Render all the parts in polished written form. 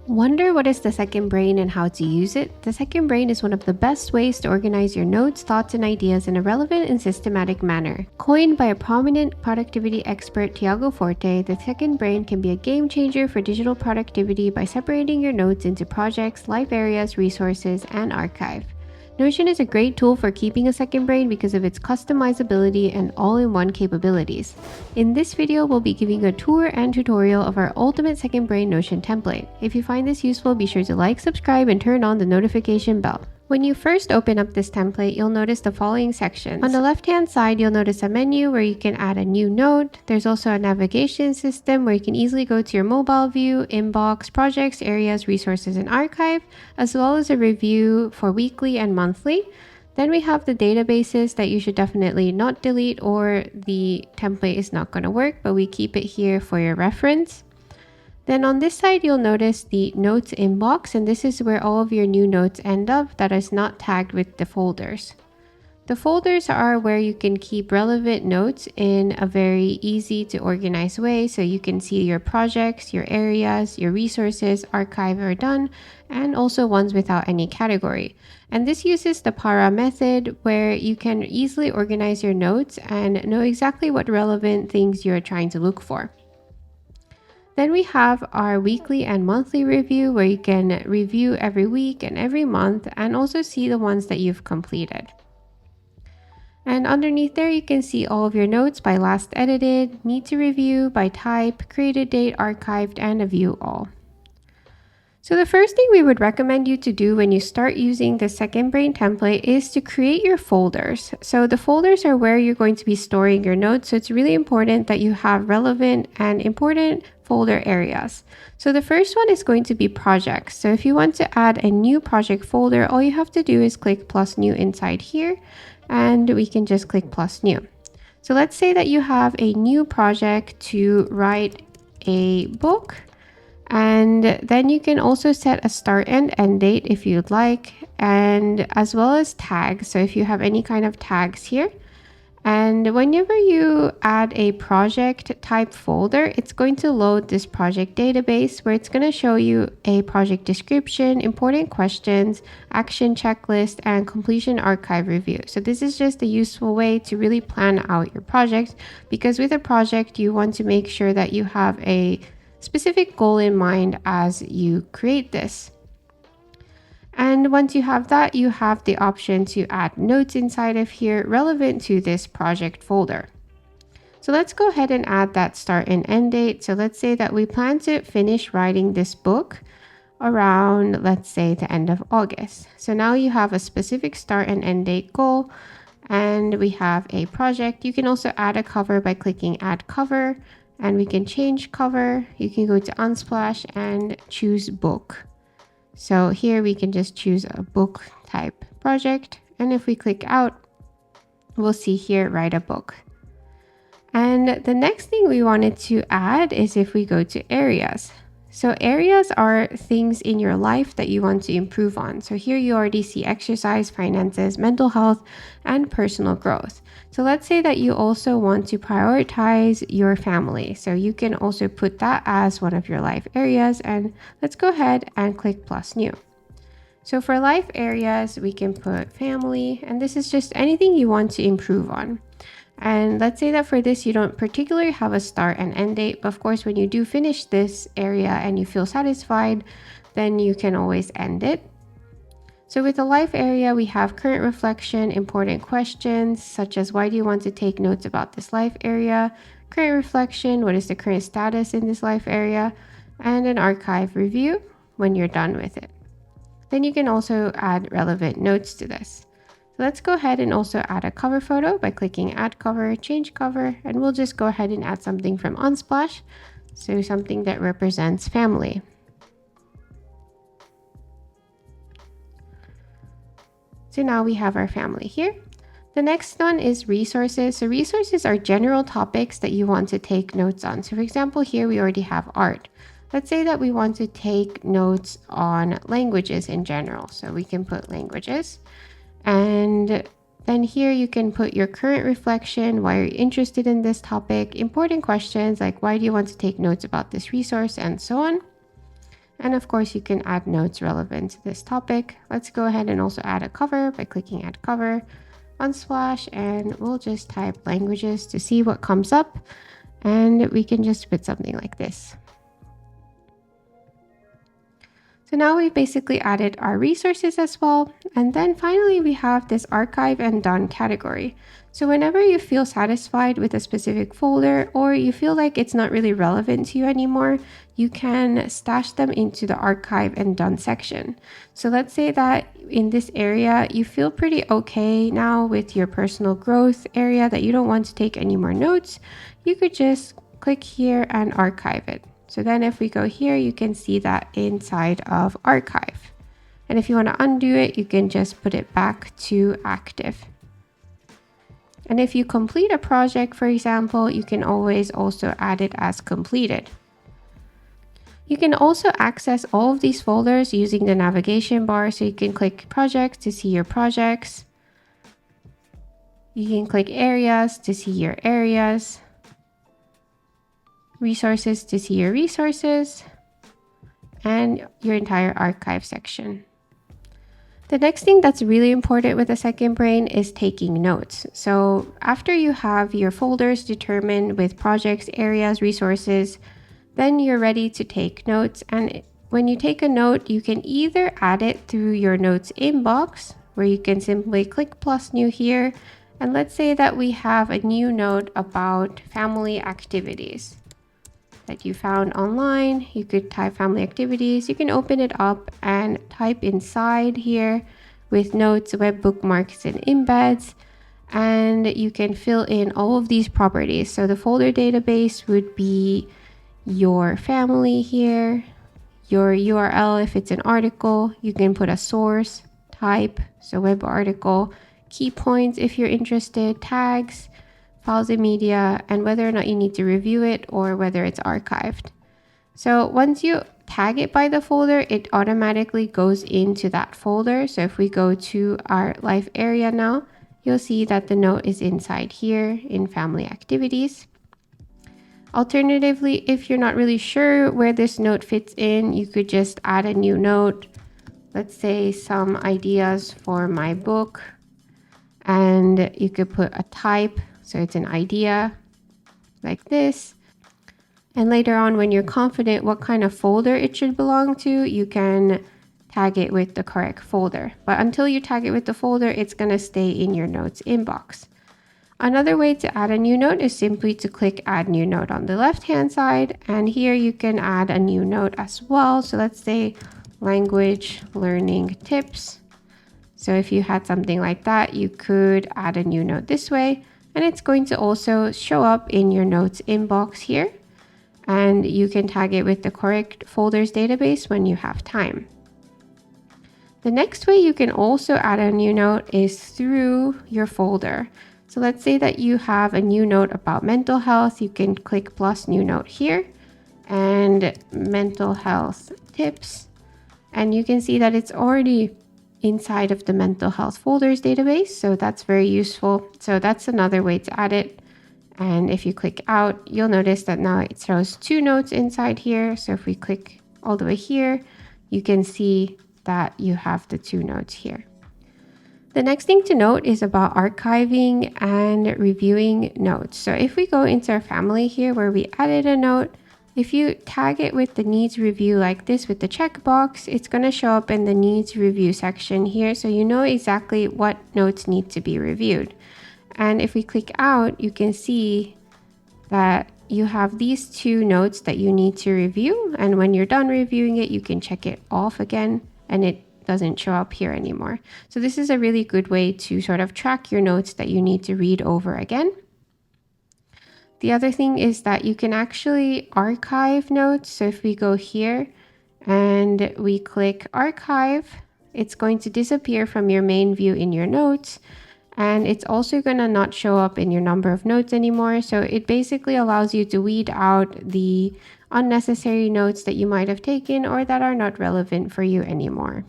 Wonder what is the second brain and how to use it? The second brain is one of the best ways to organize your notes, thoughts, and ideas in a relevant and systematic manner. Coined by a prominent productivity expert, Tiago Forte, the second brain can be a game changer for digital productivity by separating your notes into projects, life areas, resources, and archive. Notion is a great tool for keeping a second brain because of its customizability and all-in-one capabilities. In this video, we'll be giving a tour and tutorial of our ultimate second brain Notion template. If you find this useful, be sure to like, subscribe, and turn on the notification bell. When you first open up this template, you'll notice the following sections. On the left-hand side, you'll notice a menu where you can add a new note. There's also a navigation system where you can easily go to your mobile view, inbox, projects, areas, resources, and archive, as well as a review for weekly and monthly. Then we have the databases that you should definitely not delete or the template is not going to work, but we keep it here for your reference. Then on this side, you'll notice the notes inbox, and this is where all of your new notes end up that is not tagged with the folders. The folders are where you can keep relevant notes in a very easy to organize way, so you can see your projects, your areas, your resources, archive or done, and also ones without any category. And this uses the para method where you can easily organize your notes and know exactly what relevant things you're trying to look for. Then we have our weekly and monthly review where you can review every week and every month and also see the ones that you've completed. And underneath there, you can see all of your notes by last edited, need to review, by type, created date, archived, and a view all. So the first thing we would recommend you to do when you start using the second brain template is to create your folders. So the folders are where you're going to be storing your notes. So it's really important that you have relevant and important folder areas. So the first one is going to be projects. So if you want to add a new project folder, all you have to do is click plus new inside here, and we can just click plus new. So let's say that you have a new project to write a book. And then you can also set a start and end date if you'd like, and as well as tags. So if you have any kind of tags here, and whenever you add a project type folder, it's going to load this project database where it's going to show you a project description, important questions, action checklist, and completion archive review. So this is just a useful way to really plan out your project, because with a project, you want to make sure that you have a specific goal in mind as you create this. And once you have that, you have the option to add notes inside of here relevant to this project folder. So let's go ahead and add that start and end date. So let's say that we plan to finish writing this book around, let's say, the end of August. So now you have a specific start and end date goal, and we have a project. You can also add a cover by clicking add cover. And we can change cover. You can go to Unsplash and choose book. So here we can just choose a book type project. And if we click out, we'll see here, write a book. And the next thing we wanted to add is if we go to areas. So areas are things in your life that you want to improve on. So here you already see exercise, finances, mental health, and personal growth. So let's say that you also want to prioritize your family. So you can also put that as one of your life areas. And let's go ahead and click plus new. So for life areas, we can put family, and this is just anything you want to improve on. And let's say that for this, you don't particularly have a start and end date, but of course, when you do finish this area and you feel satisfied, then you can always end it. So with the life area, we have current reflection, important questions, such as why do you want to take notes about this life area, current reflection, what is the current status in this life area, and an archive review when you're done with it. Then you can also add relevant notes to this. Let's go ahead and also add a cover photo by clicking add cover, change cover, and we'll just go ahead and add something from Unsplash. So something that represents family. So now we have our family here. The next one is resources. So resources are general topics that you want to take notes on. So for example, here we already have art. Let's say that we want to take notes on languages in general. So we can put languages. And then here you can put your current reflection, why you're interested in this topic, important questions like why do you want to take notes about this resource, and so on. And of course, you can add notes relevant to this topic. Let's go ahead and also add a cover by clicking add cover. Unsplash, and we'll just type languages to see what comes up, and we can just put something like this. So now we've basically added our resources as well, and then finally we have this archive and done category. So whenever you feel satisfied with a specific folder or you feel like it's not really relevant to you anymore, you can stash them into the archive and done section. So let's say that in this area, you feel pretty okay now with your personal growth area that you don't want to take any more notes. You could just click here and archive it. So then if we go here, you can see that inside of archive. And if you want to undo it, you can just put it back to active. And if you complete a project, for example, you can always also add it as completed. You can also access all of these folders using the navigation bar. So you can click projects to see your projects. You can click areas to see your areas. Resources to see your resources. And your entire archive section. The next thing that's really important with a second brain is taking notes. So after you have your folders determined with projects, areas, resources, then you're ready to take notes. And when you take a note, you can either add it through your notes inbox, where you can simply click plus new here. And let's say that we have a new note about family activities that you found online. You could type family activities. You can open it up and type inside here with notes, web bookmarks, and embeds. And you can fill in all of these properties. So the folder database would be your family here, your URL if it's an article. You can put a source, type, so web article, key points if you're interested, tags, files and media, and whether or not you need to review it or whether it's archived. So once you tag it by the folder, it automatically goes into that folder. So if we go to our life area now, you'll see that the note is inside here in family activities. Alternatively, if you're not really sure where this note fits in, you could just add a new note. Let's say some ideas for my book, and you could put a type. So it's an idea like this. And later on, when you're confident what kind of folder it should belong to, you can tag it with the correct folder. But until you tag it with the folder, it's going to stay in your notes inbox. Another way to add a new note is simply to click add new note on the left-hand side. And here you can add a new note as well. So let's say language learning tips. So if you had something like that, you could add a new note this way. And it's going to also show up in your notes inbox here. And you can tag it with the correct folders database when you have time. The next way you can also add a new note is through your folder. So let's say that you have a new note about mental health. You can click plus new note here and mental health tips. And you can see that it's already inside of the mental health folders database. So that's very useful. So that's another way to add it. And if you click out, you'll notice that now it throws two notes inside here. So if we click all the way here, you can see that you have the two notes here. The next thing to note is about archiving and reviewing notes. So if we go into our family here where we added a note, if you tag it with the needs review like this with the checkbox, it's going to show up in the needs review section here. So you know exactly what notes need to be reviewed. And if we click out, you can see that you have these two notes that you need to review. And when you're done reviewing it, you can check it off again and it doesn't show up here anymore. So this is a really good way to sort of track your notes that you need to read over again. The other thing is that you can actually archive notes. So if we go here and we click archive, it's going to disappear from your main view in your notes. And it's also going to not show up in your number of notes anymore. So it basically allows you to weed out the unnecessary notes that you might have taken or that are not relevant for you anymore.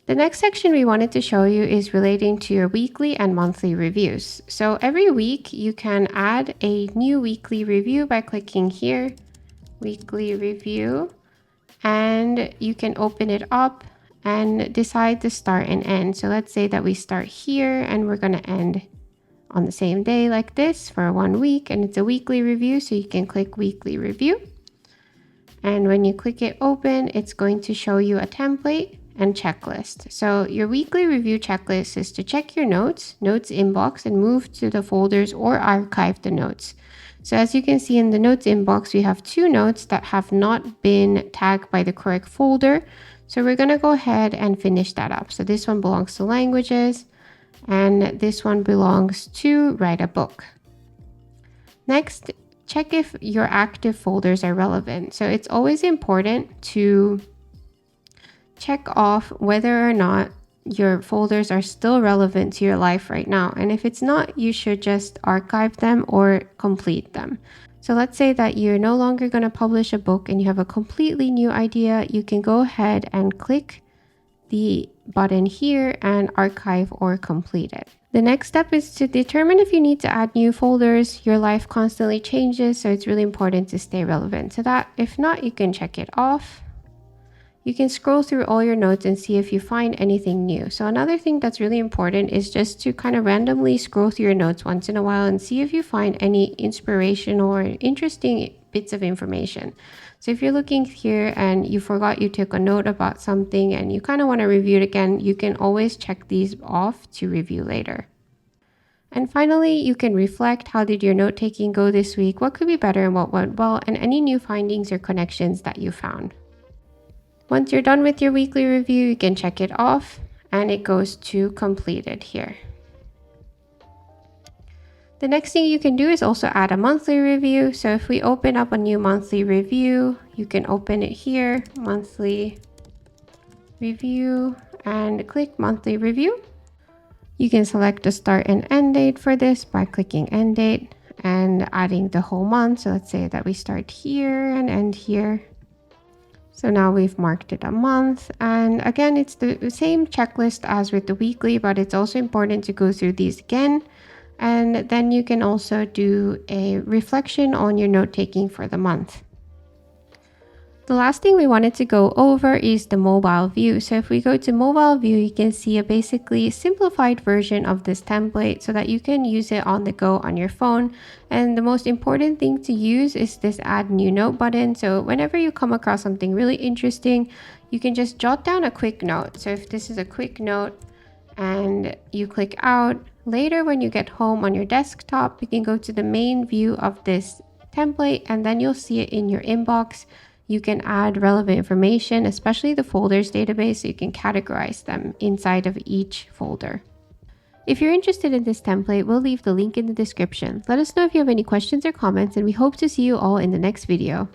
The next section we wanted to show you is relating to your weekly and monthly reviews. So every week you can add a new weekly review by clicking here, weekly review. and you can open it up and decide the start and end. So let's say that we start here and we're going to end on the same day like this for 1 week, and it's a weekly review, so you can click weekly review. And when you click it open, it's going to show you a template and checklist. So your weekly review checklist is to check your notes inbox, and move to the folders or archive the notes. So as you can see in the notes inbox, we have 2 notes that have not been tagged by the correct folder. So we're going to go ahead and finish that up. So this one belongs to languages, and this one belongs to write a book. Next, check if your active folders are relevant. So it's always important to check off whether or not your folders are still relevant to your life right now. And if it's not, you should just archive them or complete them. So let's say that you're no longer going to publish a book and you have a completely new idea. You can go ahead and click the button here and archive or complete it. The next step is to determine if you need to add new folders. Your life constantly changes, so it's really important to stay relevant to that. If not, you can check it off. You can scroll through all your notes and see if you find anything new. So another thing that's really important is just to kind of randomly scroll through your notes once in a while and see if you find any inspirational or interesting bits of information. So if you're looking here and you forgot you took a note about something and you kind of want to review it again, you can always check these off to review later. And finally, you can reflect, how did your note-taking go this week? What could be better and what went well? And any new findings or connections that you found. Once you're done with your weekly review, you can check it off and it goes to completed here. The next thing you can do is also add a monthly review. So if we open up a new monthly review, you can open it here, monthly review, and click monthly review. You can select the start and end date for this by clicking end date and adding the whole month. So let's say that we start here and end here. So now we've marked it a month, and again, it's the same checklist as with the weekly, but it's also important to go through these again. And then you can also do a reflection on your note-taking for the month. The last thing we wanted to go over is the mobile view. So if we go to mobile view, you can see a basically simplified version of this template so that you can use it on the go on your phone. And the most important thing to use is this add new note button. So whenever you come across something really interesting, you can just jot down a quick note. So if this is a quick note and you click out, later when you get home on your desktop, you can go to the main view of this template and then you'll see it in your inbox. You can add relevant information, especially the folders database, so you can categorize them inside of each folder. If you're interested in this template, we'll leave the link in the description. Let us know if you have any questions or comments, and we hope to see you all in the next video.